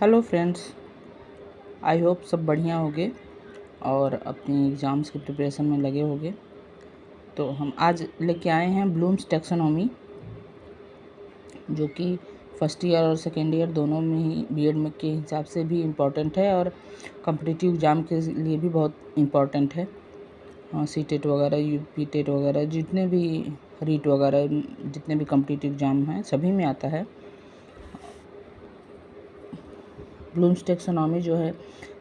Hello friends, I hope सब बढ़िया होगे और अपनी एग्ज़ाम्स की प्रिपरेशन में लगे होगे। तो हम आज लेके आए हैं ब्लूम्स टैक्सोनॉमी, जो कि फर्स्ट ईयर और सेकेंड ईयर दोनों में ही बीएड में के हिसाब से भी इम्पॉर्टेंट है और कॉम्पिटिटिव एग्ज़ाम के लिए भी बहुत इम्पॉर्टेंट है। सी टेट वगैरह, यूपी टेट वगैरह, जितने भी रीट वगैरह, जितने भी कॉम्पिटिटिव एग्ज़ाम हैं सभी में आता है। ब्लूम्स टैक्सोनॉमी जो है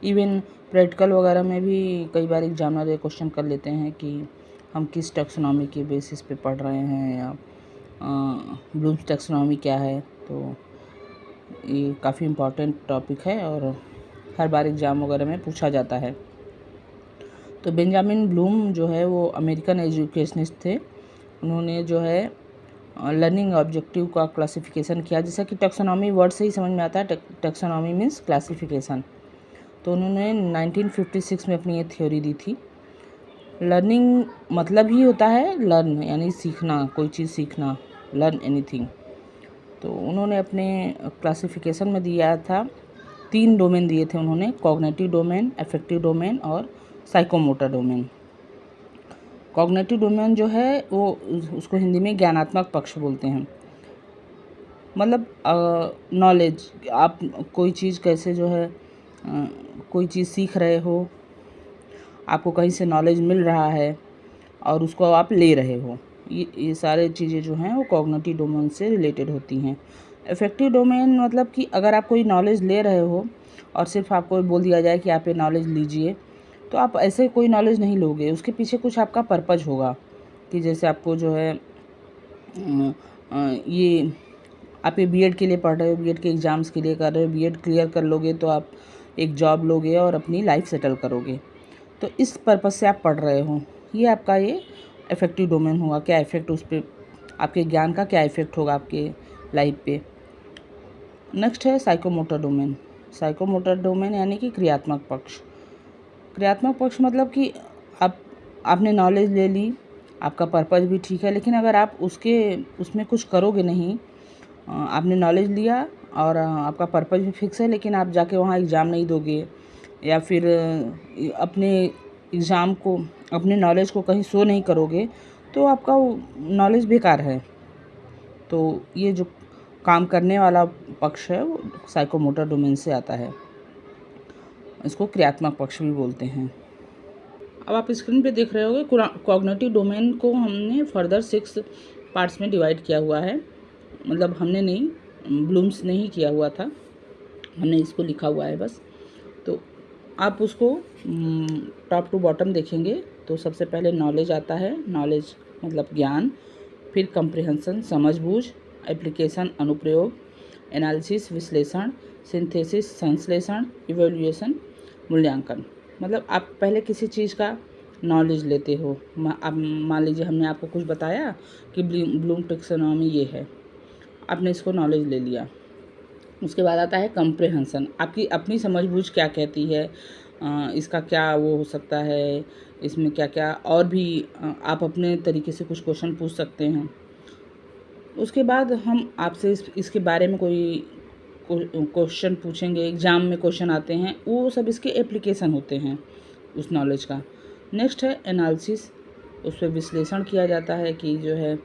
इवन प्रैक्टिकल वगैरह में भी कई बार एग्जामिनर ये क्वेश्चन कर लेते हैं कि हम किस टैक्सोनॉमी के बेसिस पे पढ़ रहे हैं या ब्लूम्स टैक्सोनॉमी क्या है। तो ये काफ़ी इम्पॉर्टेंट टॉपिक है और हर बार एग्ज़ाम वगैरह में पूछा जाता है। तो बेंजामिन ब्लूम जो है वो अमेरिकन एजुकेशनिस्ट थे। उन्होंने जो है लर्निंग ऑब्जेक्टिव का क्लासिफिकेशन किया, जैसा कि टैक्सोनॉमी वर्ड से ही समझ में आता है। Taxonomy means classification. तो उन्होंने 1956 में अपनी ये थ्योरी दी थी। लर्निंग मतलब ही होता है लर्न, यानी सीखना, कोई चीज़ सीखना, लर्न एनीथिंग। तो उन्होंने अपने क्लासिफिकेशन में दिया था 3 डोमेन दिए थे उन्होंने: कॉग्निटिव डोमेन, अफेक्टिव डोमेन और साइकोमोटर डोमेन। कॉग्निटिव डोमेन जो है वो उसको हिंदी में ज्ञानात्मक पक्ष बोलते हैं। मतलब नॉलेज, आप कोई चीज़ कैसे जो है कोई चीज़ सीख रहे हो, आपको कहीं से नॉलेज मिल रहा है और उसको आप ले रहे हो, ये सारे चीज़ें जो हैं वो कॉग्निटिव डोमेन से रिलेटेड होती हैं। इफेक्टिव डोमेन मतलब कि अगर आप कोई नॉलेज ले रहे हो और सिर्फ आपको बोल दिया जाए कि आप ये नॉलेज लीजिए, तो आप ऐसे कोई नॉलेज नहीं लोगे, उसके पीछे कुछ आपका पर्पज़ होगा। कि जैसे आपको जो है ये आप ये बीएड के लिए पढ़ रहे हो, बीएड के एग्ज़ाम्स के लिए कर रहे हो, बीएड क्लियर कर लोगे तो आप एक जॉब लोगे और अपनी लाइफ सेटल करोगे। तो इस पर्पज़ से आप पढ़ रहे हो, ये आपका ये इफेक्टिव डोमेन होगा। क्या इफ़ेक्ट उस पर, आपके ज्ञान का क्या इफ़ेक्ट होगा आपके लाइफ पे। नेक्स्ट है साइकोमोटर डोमेन। साइकोमोटर डोमेन यानी कि क्रियात्मक पक्ष। क्रियात्मक पक्ष मतलब कि आपने नॉलेज ले ली, आपका पर्पज़ भी ठीक है, लेकिन अगर आप उसमें कुछ करोगे नहीं, आपने नॉलेज लिया और आपका पर्पज़ भी फिक्स है, लेकिन आप जाके वहाँ एग्ज़ाम नहीं दोगे या फिर अपने एग्ज़ाम को, अपने नॉलेज को कहीं शो नहीं करोगे, तो आपका वो नॉलेज बेकार है। तो ये जो काम करने वाला पक्ष है वो साइकोमोटर डोमेन से आता है, इसको क्रियात्मक पक्ष भी बोलते हैं। अब आप स्क्रीन पे देख रहे होगे कॉग्निटिव डोमेन को हमने फर्दर 6 पार्ट्स में डिवाइड किया हुआ है। मतलब हमने नहीं, ब्लूम्स ने ही किया हुआ था, हमने इसको लिखा हुआ है बस। तो आप उसको टॉप टू बॉटम देखेंगे तो सबसे पहले नॉलेज आता है, नॉलेज मतलब ज्ञान, फिर कंप्रिहेंशन समझबूझ, एप्लीकेशन अनुप्रयोग, एनालिसिस विश्लेषण, सिंथेसिस संश्लेषण, इवैल्यूएशन मूल्यांकन। मतलब आप पहले किसी चीज़ का नॉलेज लेते हो। अब मान लीजिए हमने आपको कुछ बताया कि ब्लूम टैक्सोनॉमी ये है, आपने इसको नॉलेज ले लिया। उसके बाद आता है कंप्रिहेंशन, आपकी अपनी समझबूझ क्या कहती है, इसका क्या वो हो सकता है, इसमें क्या क्या और भी आप अपने तरीके से कुछ क्वेश्चन पूछ सकते हैं। उसके बाद हम आपसे इसके बारे में कोई क्वेश्चन पूछेंगे, एग्ज़ाम में क्वेश्चन आते हैं, वो सब इसके एप्लीकेशन होते हैं उस नॉलेज का। नेक्स्ट है एनालिसिस, उस पर विश्लेषण किया जाता है कि जो है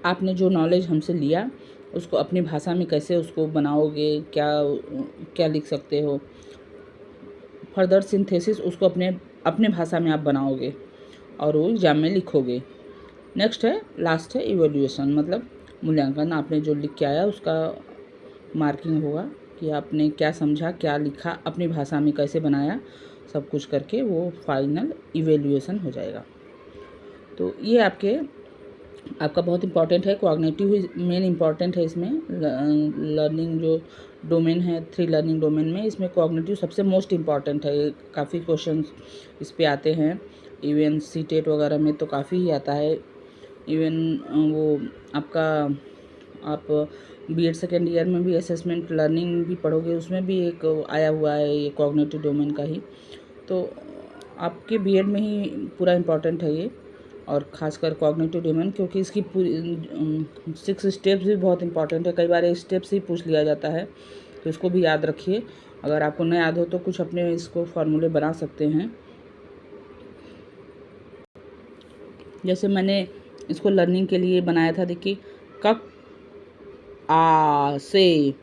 आपने जो नॉलेज हमसे लिया उसको अपनी भाषा में कैसे उसको बनाओगे, क्या क्या लिख सकते हो। फर्दर सिंथेसिस, उसको अपने भाषा में आप बनाओगे और वो एग्जाम में लिखोगे। नेक्स्ट है, लास्ट है इवैल्यूएशन, मतलब मूल्यांकन। आपने जो लिख के आया उसका मार्किंग होगा कि आपने क्या समझा, क्या लिखा, अपनी भाषा में कैसे बनाया, सब कुछ करके वो फाइनल इवैल्यूएशन हो जाएगा। तो ये आपका बहुत इंपॉर्टेंट है। कॉग्निटिव मेन इंपॉर्टेंट है इसमें। लर्निंग जो डोमेन है, 3 लर्निंग डोमेन में, इसमें कॉग्निटिव सबसे मोस्ट इम्पॉर्टेंट है। काफ़ी क्वेश्चंस इस पे आते हैं, इवन सी टेट वगैरह में तो काफ़ी ही आता है। इवन वो आपका आप बीएड सेकेंड ईयर में भी असेसमेंट लर्निंग भी पढ़ोगे, उसमें भी एक आया हुआ है ये कॉग्निटिव डोमेन का ही। तो आपके बीएड में ही पूरा इम्पॉर्टेंट है ये। और ख़ासकर कॉग्निटिव डोमेन, क्योंकि इसकी पूरी 6 स्टेप्स भी बहुत इंपॉर्टेंट है। कई बार ये स्टेप्स ही पूछ लिया जाता है, तो इसको भी याद रखिए। अगर आपको न याद हो तो कुछ अपने इसको फॉर्मूले बना सकते हैं। जैसे मैंने इसको लर्निंग के लिए बनाया था, देखिए क आ से,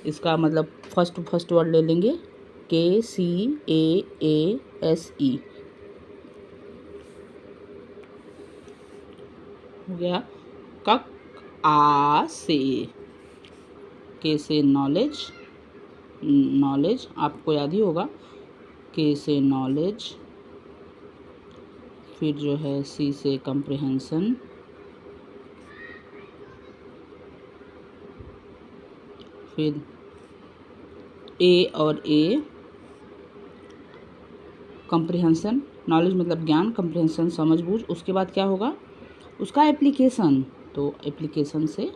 इसका मतलब फर्स्ट वर्ड ले लेंगे KCAASE, हो गया कक आ से। के से नॉलेज, नॉलेज आपको याद ही होगा, के से नॉलेज। फिर जो है सी से कंप्रिहेंशन, फिर ए और ए कंप्रिहेंशन, नॉलेज मतलब ज्ञान, कंप्रिहेंशन समझबूझ। उसके बाद क्या होगा उसका एप्लीकेशन, तो एप्लीकेशन से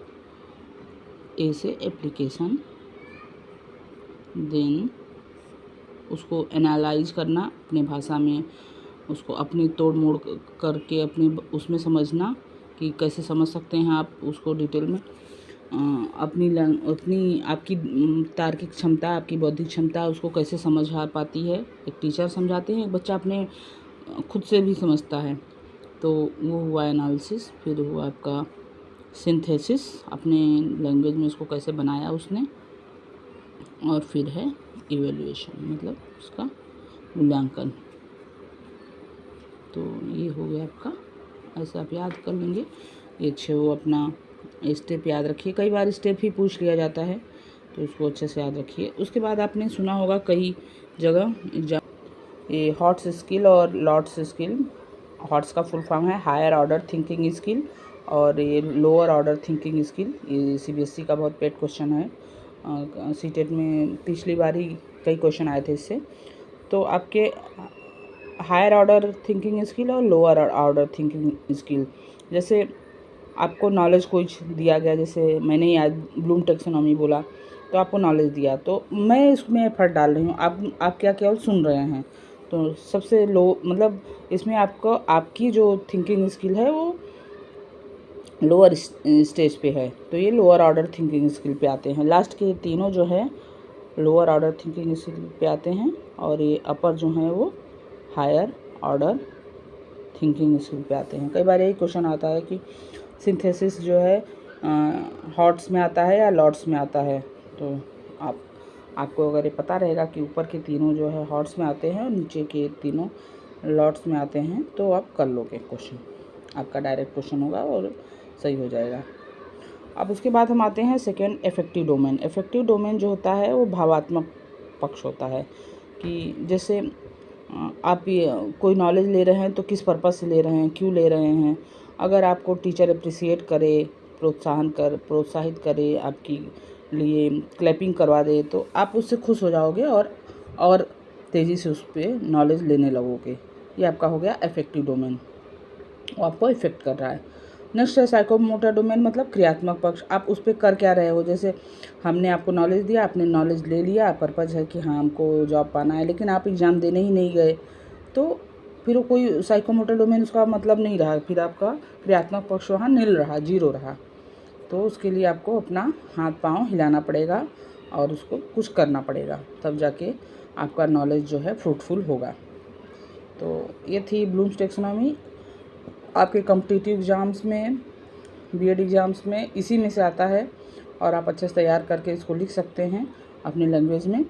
ए से एप्लीकेशन, देन उसको एनालाइज करना अपने भाषा में, उसको अपनी तोड़ मोड़ करके अपनी उसमें समझना कि कैसे समझ सकते हैं आप उसको डिटेल में। अपनी आपकी तार्किक क्षमता, आपकी बौद्धिक क्षमता उसको कैसे समझ आ पाती है। एक टीचर समझाते हैं, एक बच्चा अपने खुद से भी समझता है। तो वो हुआ एनालिसिस। फिर हुआ आपका सिंथेसिस, अपने लैंग्वेज में उसको कैसे बनाया उसने। और फिर है इवैल्यूएशन, मतलब उसका मूल्यांकन। तो ये हो गया आपका, ऐसे आप याद कर लेंगे। ये 6 अपना स्टेप याद रखिए। कई बार स्टेप ही पूछ लिया जाता है, तो उसको अच्छे से याद रखिए। उसके बाद आपने सुना होगा कई जगह एग्जाम, ये हॉट्स स्किल और लॉट्स स्किल। हॉट्स का फुल फॉर्म है हायर ऑर्डर थिंकिंग स्किल, और ये लोअर ऑर्डर थिंकिंग स्किल। ये CBSE का बहुत पेट क्वेश्चन है। सीटेट में पिछली बार ही कई क्वेश्चन आए थे इससे। तो आपके हायर ऑर्डर थिंकिंग स्किल और लोअर ऑर्डर थिंकिंग स्किल, जैसे आपको नॉलेज कुछ दिया गया, जैसे मैंने ही आज ब्लूम टेक्सोनॉमी बोला, तो आपको नॉलेज दिया, तो मैं इसमें एफर्ट डाल रही हूँ, आप क्या केवल सुन रहे हैं। तो सबसे लो मतलब इसमें आपको आपकी जो थिंकिंग स्किल है वो लोअर स्टेज पे है, तो ये लोअर ऑर्डर थिंकिंग स्किल पे आते हैं। लास्ट के तीनों जो है लोअर ऑर्डर थिंकिंग स्किल पे आते हैं, और ये अपर जो है वो हायर ऑर्डर थिंकिंग स्किल पे आते हैं। कई बार यही क्वेश्चन आता है कि सिंथेसिस जो है हॉट्स में आता है या लॉट्स में आता है। तो आपको अगर ये पता रहेगा कि ऊपर के तीनों जो है हॉट्स में आते हैं और नीचे के तीनों लॉट्स में आते हैं, तो आप कर लोगे क्वेश्चन, आपका डायरेक्ट क्वेश्चन होगा और सही हो जाएगा। अब उसके बाद हम आते हैं second, affective domain. Affective domain जो होता है वो भावात्मक पक्ष होता है, कि जैसे आप कोई नॉलेज ले रहे हैं तो किस पर्पज़ से ले रहे हैं, क्यों ले रहे हैं। अगर आपको टीचर अप्रिसिएट करे, प्रोत्साहित करे, आपकी लिए क्लैपिंग करवा दे, तो आप उससे खुश हो जाओगे और तेज़ी से उस पर नॉलेज लेने लगोगे। ये आपका हो गया इफेक्टिव डोमेन, वो आपको इफेक्ट कर रहा है। नेक्स्ट है साइकोमोटर डोमेन, मतलब क्रियात्मक पक्ष। आप उस पर कर क्या रहे हो, जैसे हमने आपको नॉलेज दिया, आपने नॉलेज ले लिया, पर्पज़ है कि हाँ हमको जॉब पाना है, लेकिन आप एग्ज़ाम देने ही नहीं गए, तो फिर वो कोई साइकोमोटर डोमेन उसका मतलब नहीं रहा, फिर आपका क्रियात्मक पक्ष वहाँ नील रहा, जीरो रहा। तो उसके लिए आपको अपना हाथ पाँव हिलाना पड़ेगा और उसको कुछ करना पड़ेगा, तब जाके आपका नॉलेज जो है फ्रूटफुल होगा। तो ये थी ब्लूम्स टेक्सोनॉमी। आपके कॉम्पिटिटिव एग्ज़ाम्स में, बीएड एग्ज़ाम्स में इसी में से आता है, और आप अच्छे से तैयार करके इसको लिख सकते हैं अपनी लैंग्वेज में,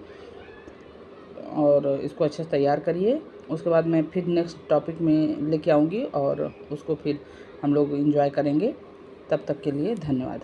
और इसको अच्छे से तैयार करिए। उसके बाद मैं फिर नेक्स्ट टॉपिक में लेके आऊँगी और उसको फिर हम लोग एंजॉय करेंगे। तब तक के लिए धन्यवाद।